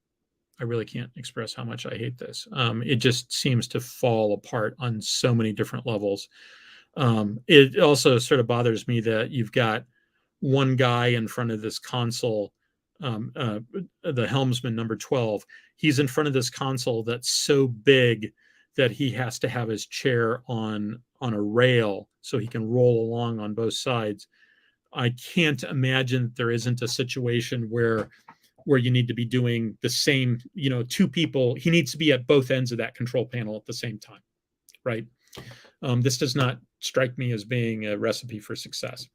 A: I really can't express how much I hate this. It just seems to fall apart on so many different levels. It also sort of bothers me that you've got one guy in front of this console, the helmsman number 12. He's in front of this console that's so big that he has to have his chair on a rail so he can roll along on both sides. I can't imagine that there isn't a situation where you need to be doing the same, 2 people. He needs to be at both ends of that control panel at the same time, right? This does not strike me as being a recipe for success.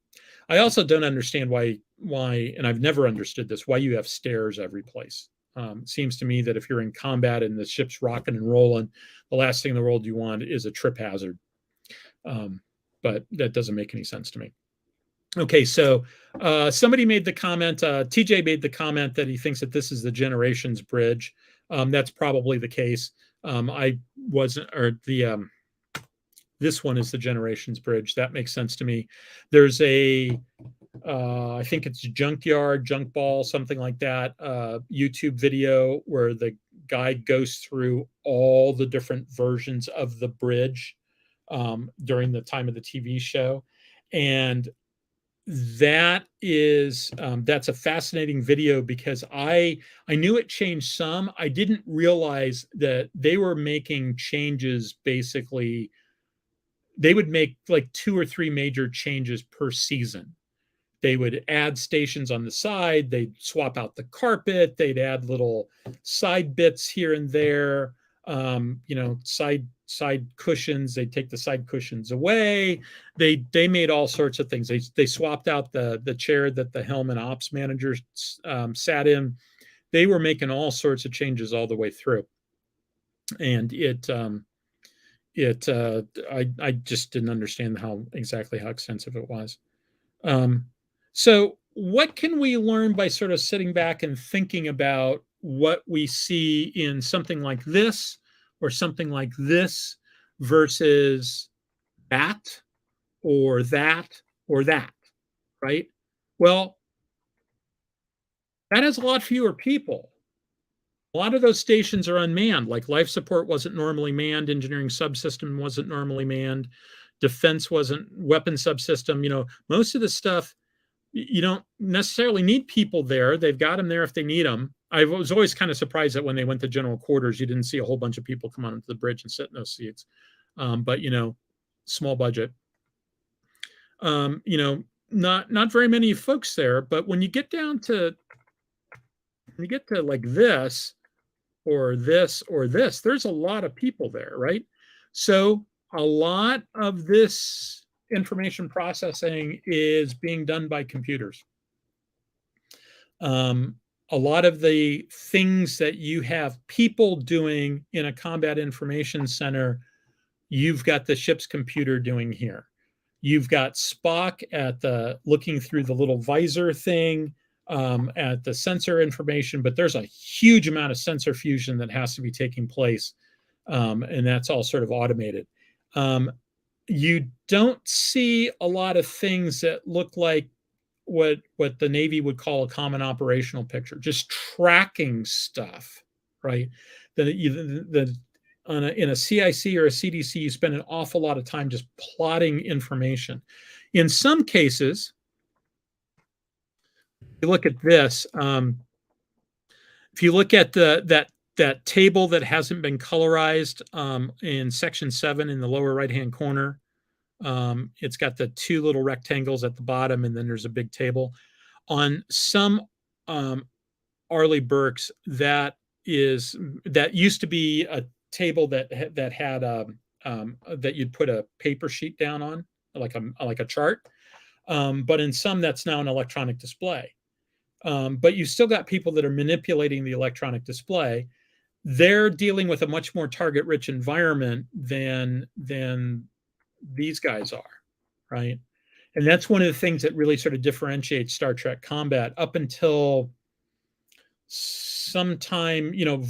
A: I also don't understand why, and I've never understood this, why you have stairs every place. It seems to me that if you're in combat and the ship's rocking and rolling, the last thing in the world you want is a trip hazard. But that doesn't make any sense to me. Okay, so somebody made the comment, TJ made the comment that he thinks that this is the Generations bridge. That's probably the case. I wasn't, or this one is the Generations Bridge. That makes sense to me. There's I think it's Junk Ball, something like that, YouTube video where the guy goes through all the different versions of the bridge during the time of the TV show. And that's a fascinating video because I knew it changed some. I didn't realize that they were making changes. Basically, they would make like 2 or 3 major changes per season. They would add stations on the side, they'd swap out the carpet, they'd add little side bits here and there, side cushions. They'd take the side cushions away. They made all sorts of things. They swapped out the chair that the helm and ops manager sat in. They were making all sorts of changes all the way through, and I just didn't understand how extensive it was. So what can we learn by sort of sitting back and thinking about what we see in something like this or something like this versus that or that or that, right? Well, that has a lot fewer people. A lot of those stations are unmanned, like life support wasn't normally manned, engineering subsystem wasn't normally manned, defense wasn't, weapon subsystem, most of the stuff, you don't necessarily need people there. They've got them there if they need them. I was always kind of surprised that when they went to general quarters, you didn't see a whole bunch of people come onto the bridge and sit in those seats. But, small budget. Not very many folks there. But when you get down to, like this or this or this, there's a lot of people there, right? So a lot of this information processing is being done by computers. A lot of the things that you have people doing in a combat information center, you've got the ship's computer doing here. You've got Spock looking through the little visor thing at the sensor information, but there's a huge amount of sensor fusion that has to be taking place, and that's all sort of automated. You don't see a lot of things that look like what the Navy would call a common operational picture, just tracking stuff, right? In a CIC or a CDC, you spend an awful lot of time just plotting information. In some cases, you look at this. If you look at that table that hasn't been colorized in section 7 in the lower right-hand corner, it's got the 2 little rectangles at the bottom, and then there's a big table. On some Arleigh Burkes, that used to be a table that had that you'd put a paper sheet down on, like a chart. But in some, that's now an electronic display. But you still got people that are manipulating the electronic display. They're dealing with a much more target-rich environment than these guys are, right? And that's one of the things that really sort of differentiates Star Trek combat up until sometime, Deep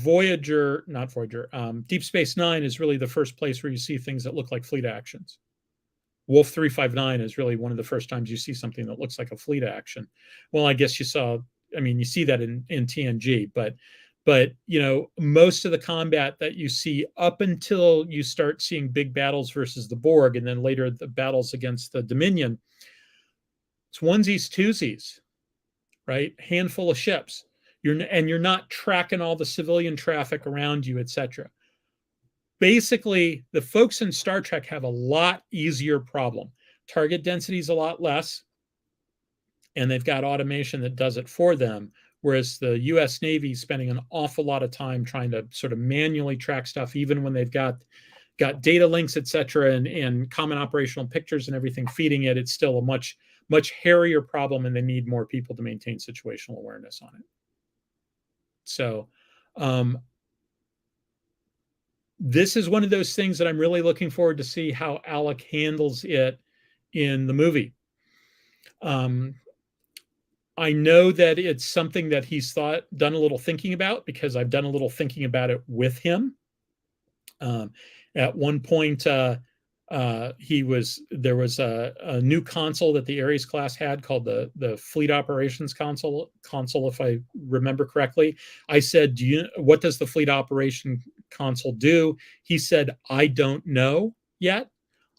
A: Space Nine is really the first place where you see things that look like fleet actions. Wolf 359 is really one of the first times you see something that looks like a fleet action. Well, I guess you see that in TNG, but most of the combat that you see up until you start seeing big battles versus the Borg, and then later the battles against the Dominion, it's onesies, twosies, right? Handful of ships. You're not tracking all the civilian traffic around you, etc. Basically, the folks in Star Trek have a lot easier problem. Target density is a lot less, and they've got automation that does it for them. Whereas the U.S. Navy is spending an awful lot of time trying to sort of manually track stuff, even when they've got data links, et cetera, and common operational pictures and everything feeding it. It's still a much, much hairier problem, and they need more people to maintain situational awareness on it. So this is one of those things that I'm really looking forward to see how Alec handles it in the movie. I know that it's something that he's done a little thinking about, because I've done a little thinking about it with him. At one point, there was a new console that the Ares class had called the Fleet Operations console, if I remember correctly. I said, what does the Fleet Operation console do? He said, I don't know yet.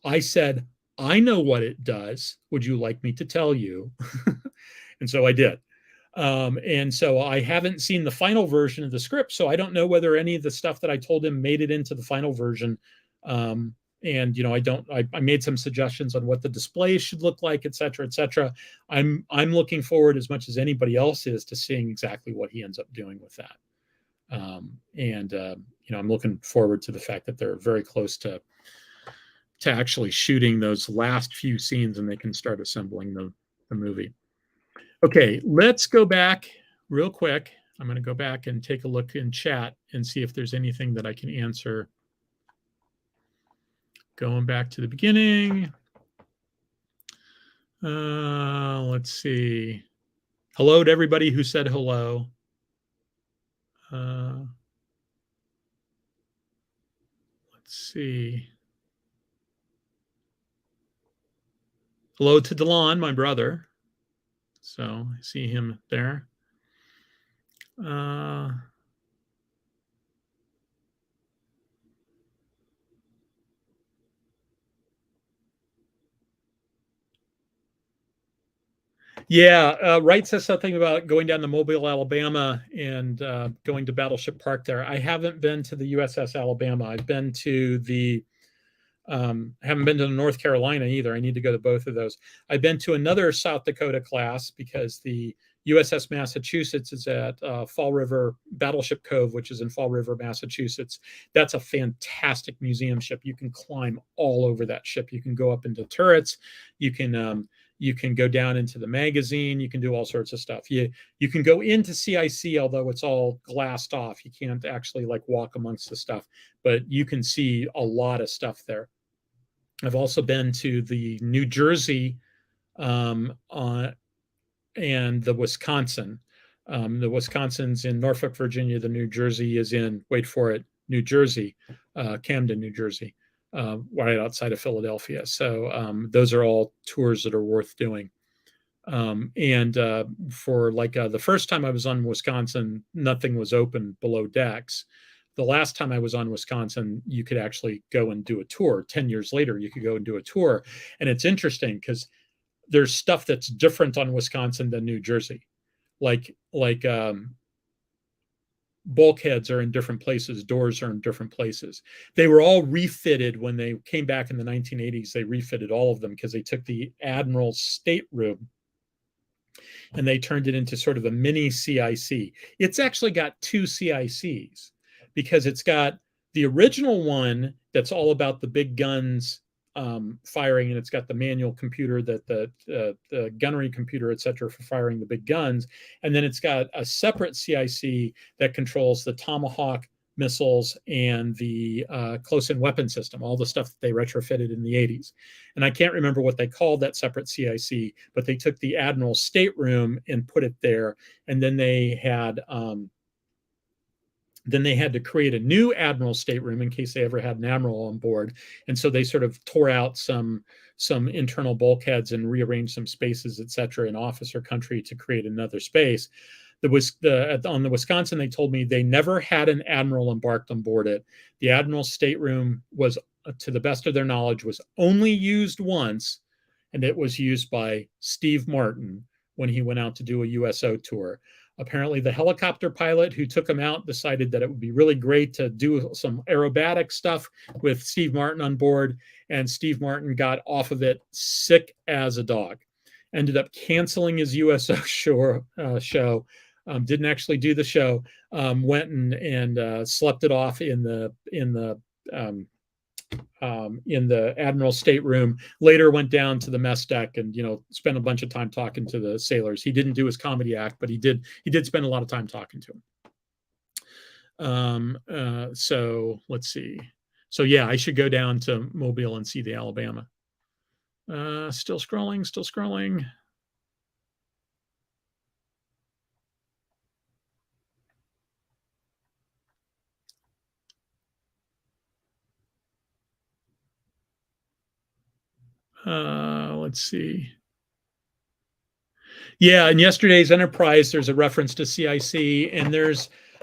A: I said, I know what it does. Would you like me to tell you? And so I did. And so I haven't seen the final version of the script, so I don't know whether any of the stuff that I told him made it into the final version. And I made some suggestions on what the display should look like, et cetera, et cetera. I'm looking forward as much as anybody else is to seeing exactly what he ends up doing with that. I'm looking forward to the fact that they're very close to actually shooting those last few scenes, and they can start assembling the movie. Okay, let's go back real quick. I'm going to go back and take a look in chat and see if there's anything that I can answer. Going back to the beginning. Let's see. Hello to everybody who said hello. Let's see. Hello to Delon, my brother. So I see him there. Wright says something about going down to Mobile, Alabama, and going to Battleship Park there. I haven't been to the USS Alabama. I've been to the haven't been to North Carolina either. I need to go to both of those. I've been to another South Dakota class because the USS Massachusetts is at Fall River Battleship Cove, which is in Fall River, Massachusetts. That's a fantastic museum ship. You can climb all over that ship. You can go up into turrets. You can go down into the magazine. You can do all sorts of stuff. You can go into CIC, although it's all glassed off. You can't actually walk amongst the stuff, but you can see a lot of stuff there. I've also been to the New Jersey and the Wisconsin. The Wisconsin's in Norfolk, Virginia. The New Jersey is in, wait for it, New Jersey, Camden, New Jersey, right outside of Philadelphia. So those are all tours that are worth doing. For the first time I was on Wisconsin, nothing was open below decks. The last time I was on Wisconsin, you could actually go and do a tour. 10 years later, you could go and do a tour. And it's interesting because there's stuff that's different on Wisconsin than New Jersey. Bulkheads are in different places. Doors are in different places. They were all refitted when they came back in the 1980s. They refitted all of them because they took the Admiral's stateroom and they turned it into sort of a mini CIC. It's actually got two CICs because it's got the original one that's all about the big guns firing, and it's got the manual computer, that the gunnery computer, et cetera, for firing the big guns. And then it's got a separate CIC that controls the Tomahawk missiles and the close-in weapon system, all the stuff that they retrofitted in the 80s. And I can't remember what they called that separate CIC, but they took the Admiral's stateroom and put it there. And then they had to create a new Admiral stateroom in case they ever had an Admiral on board. And so they sort of tore out some internal bulkheads and rearranged some spaces, et cetera, in officer country to create another space. On the Wisconsin, they told me they never had an Admiral embarked on board it. The Admiral's stateroom was, to the best of their knowledge, was only used once, and it was used by Steve Martin when he went out to do a USO tour. Apparently, the helicopter pilot who took him out decided that it would be really great to do some aerobatic stuff with Steve Martin on board, and Steve Martin got off of it sick as a dog. Ended up canceling his USO show. Didn't actually do the show. Went and slept it off in the Admiral's stateroom. Later went down to the mess deck and spent a bunch of time talking to the sailors. He didn't do his comedy act, but he did spend a lot of time talking to them. So let's see. So yeah, I should go down to Mobile and see the Alabama. Still scrolling. Let's see. Yeah, in yesterday's Enterprise, there's a reference to CIC, and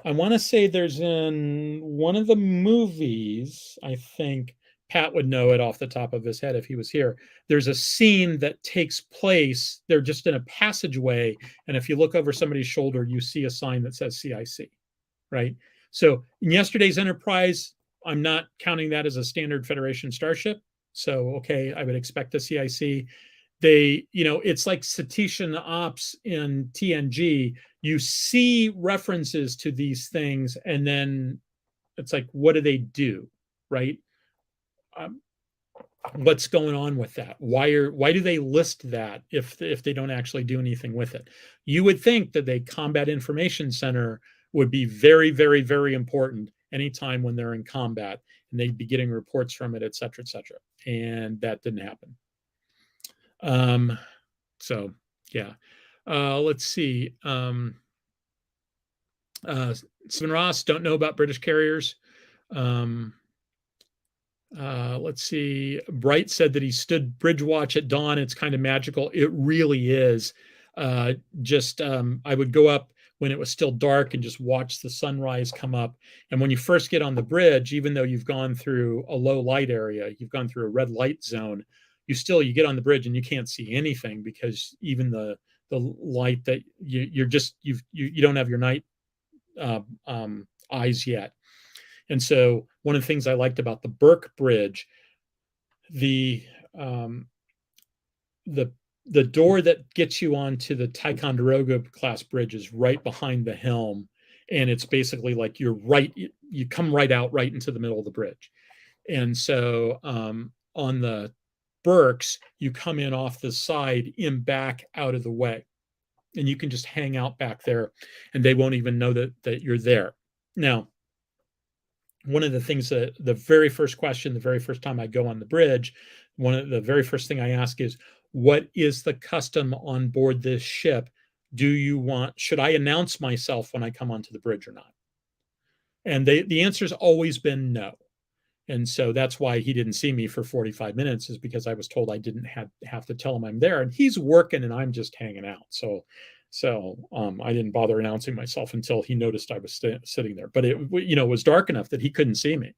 A: I want to say there's in one of the movies, I think Pat would know it off the top of his head if he was here. There's a scene that takes place, they're just in a passageway, and if you look over somebody's shoulder, you see a sign that says CIC, right? So in yesterday's Enterprise, I'm not counting that as a standard Federation starship. So, okay, I would expect a CIC. It's like Cetacean Ops in TNG. You see references to these things, and then it's like, what do they do, right? What's going on with that? Why do they list that if they don't actually do anything with it? You would think that a combat information center would be very, very, very important anytime when they're in combat, and they'd be getting reports from it, et cetera, et cetera. And that didn't happen. So yeah. Let's see. Stephen Ross, don't know about British carriers. Let's see. Bright said that he stood bridge watch at dawn. It's kind of magical. It really is. I would go up when it was still dark and just watch the sunrise come up. And when you first get on the bridge, even though you've gone through a low light area, you've gone through a red light zone, you get on the bridge and you can't see anything, because even the light that you don't have your night eyes yet. And so one of the things I liked about the Burke Bridge, the door that gets you onto the Ticonderoga class bridge is right behind the helm, and it's basically like you come right out right into the middle of the bridge. And so on the Burks, you come in off the side, in back, out of the way, and you can just hang out back there, and they won't even know that you're there. Now, one of the things that the very first question, the very first time I go on the bridge, the very first thing I ask is, what is the custom on board this ship? Should I announce myself when I come onto the bridge or not? And the answer's always been no. And so that's why he didn't see me for 45 minutes, is because I was told I didn't have to tell him I'm there, and he's working and I'm just hanging out. So I didn't bother announcing myself until he noticed I was sitting there. But it was dark enough that he couldn't see me.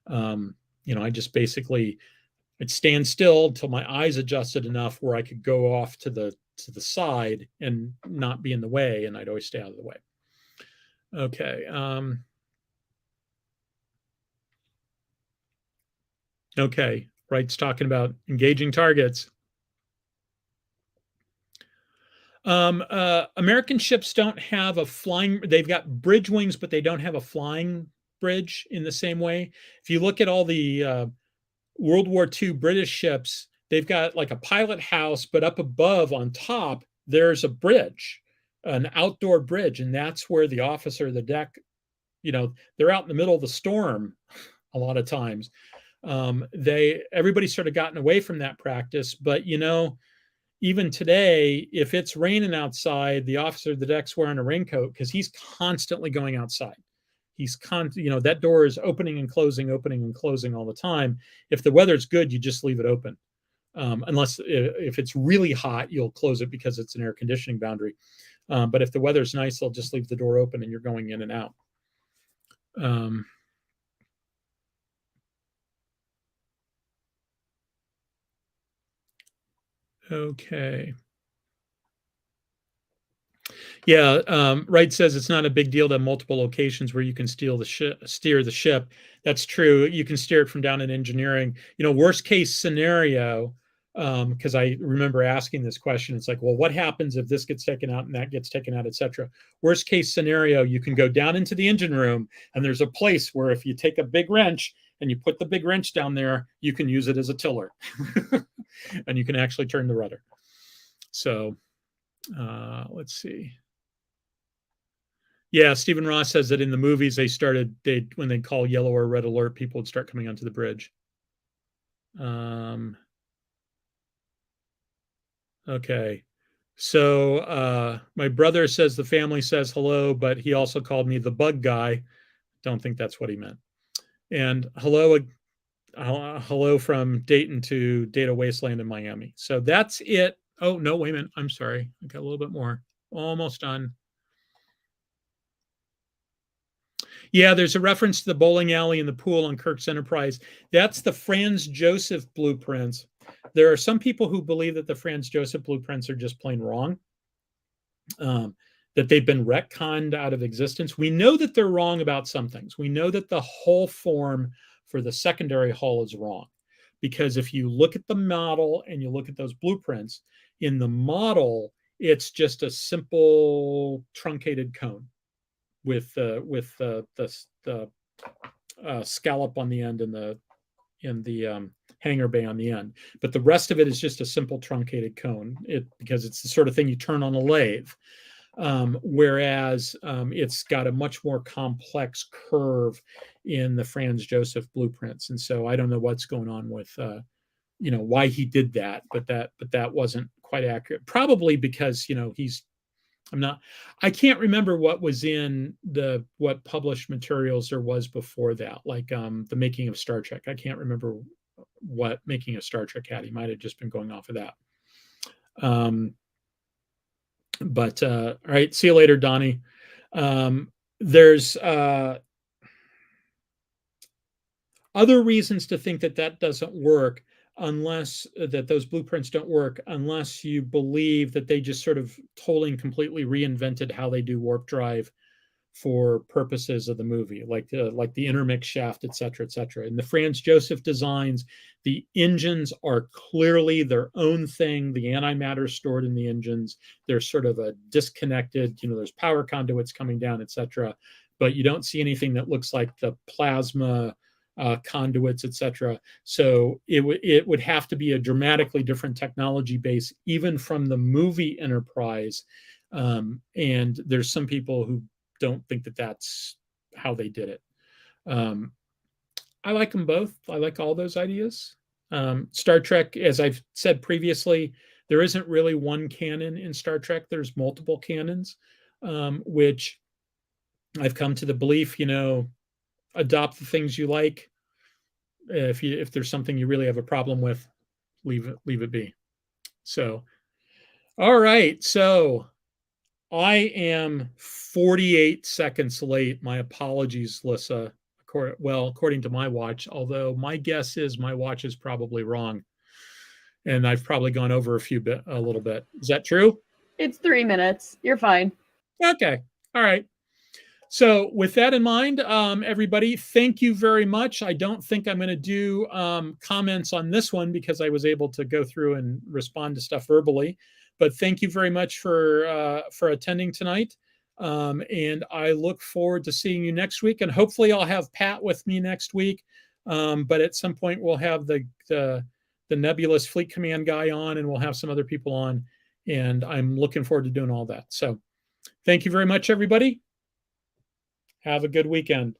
A: I just basically, I'd stand still until my eyes adjusted enough where I could go off to the side and not be in the way, and I'd always stay out of the way. Okay. Okay. Wright's talking about engaging targets. American ships don't have they've got bridge wings, but they don't have a flying bridge in the same way. If you look at all the World War II British ships, they've got like a pilot house, but up above on top, there's a bridge, an outdoor bridge. And that's where the officer of the deck, they're out in the middle of the storm a lot of times. Everybody's sort of gotten away from that practice, but even today, if it's raining outside, the officer of the deck's wearing a raincoat because he's constantly going outside. That door is opening and closing all the time. If the weather's good, you just leave it open. Unless if it's really hot, you'll close it because it's an air conditioning boundary. But if the weather's nice, they'll just leave the door open and you're going in and out. Okay. Yeah, Wright says it's not a big deal to have multiple locations where you can steer the ship. That's true. You can steer it from down in engineering. Worst case scenario, because I remember asking this question. It's like, well, what happens if this gets taken out and that gets taken out, etc. Worst case scenario, you can go down into the engine room, and there's a place where if you take a big wrench and you put the big wrench down there, you can use it as a tiller, and you can actually turn the rudder. So let's see. Yeah, Stephen Ross says that in the movies when they call yellow or red alert, people would start coming onto the bridge. Okay. So my brother says the family says hello, but he also called me the bug guy. Don't think that's what he meant. And hello hello from Dayton to Data Wasteland in Miami. So that's it. Oh, no, wait a minute. I'm sorry. I got a little bit more. Almost done. Yeah, there's a reference to the bowling alley and the pool on Kirk's Enterprise. That's the Franz Joseph blueprints. There are some people who believe that the Franz Joseph blueprints are just plain wrong, that they've been retconned out of existence. We know that they're wrong about some things. We know that the hull form for the secondary hull is wrong, because if you look at the model and you look at those blueprints, in the model, it's just a simple truncated cone with the scallop on the end and the hanger bay on the end. But the rest of it is just a simple truncated cone, because it's the sort of thing you turn on a lathe. Whereas it's got a much more complex curve in the Franz Joseph blueprints. And so I don't know what's going on with why he did that, but that wasn't quite accurate. Probably because I can't remember what was in what published materials there was before that, like the making of Star Trek. I can't remember what making of Star Trek had. He might have just been going off of that. But all right, see you later, Donnie. There's other reasons to think that doesn't work, unless that those blueprints don't work, unless you believe that they just sort of totally and completely reinvented how they do warp drive for purposes of the movie, like the intermix shaft, et cetera, et cetera. In the Franz Joseph designs, the engines are clearly their own thing. The antimatter stored in the engines, they're sort of a disconnected, there's power conduits coming down, et cetera. But you don't see anything that looks like the plasma conduits, et cetera. So it would have to be a dramatically different technology base, even from the movie Enterprise. And there's some people who don't think that that's how they did it. I like them both. I like all those ideas. Star Trek, as I've said previously, there isn't really one canon in Star Trek. There's multiple canons, which I've come to the belief, adopt the things you like. If there's something you really have a problem with, leave it be. So, all right. So I am 48 seconds late. My apologies, Lissa. According to my watch, although my guess is my watch is probably wrong, and I've probably gone over a little bit. Is that true?
B: It's 3 minutes. You're fine.
A: Okay. All right. So with that in mind, everybody, thank you very much. I don't think I'm going to do comments on this one because I was able to go through and respond to stuff verbally. But thank you very much for attending tonight. And I look forward to seeing you next week. And hopefully I'll have Pat with me next week. But at some point we'll have the Nebulous Fleet Command guy on, and we'll have some other people on. And I'm looking forward to doing all that. So thank you very much, everybody. Have a good weekend.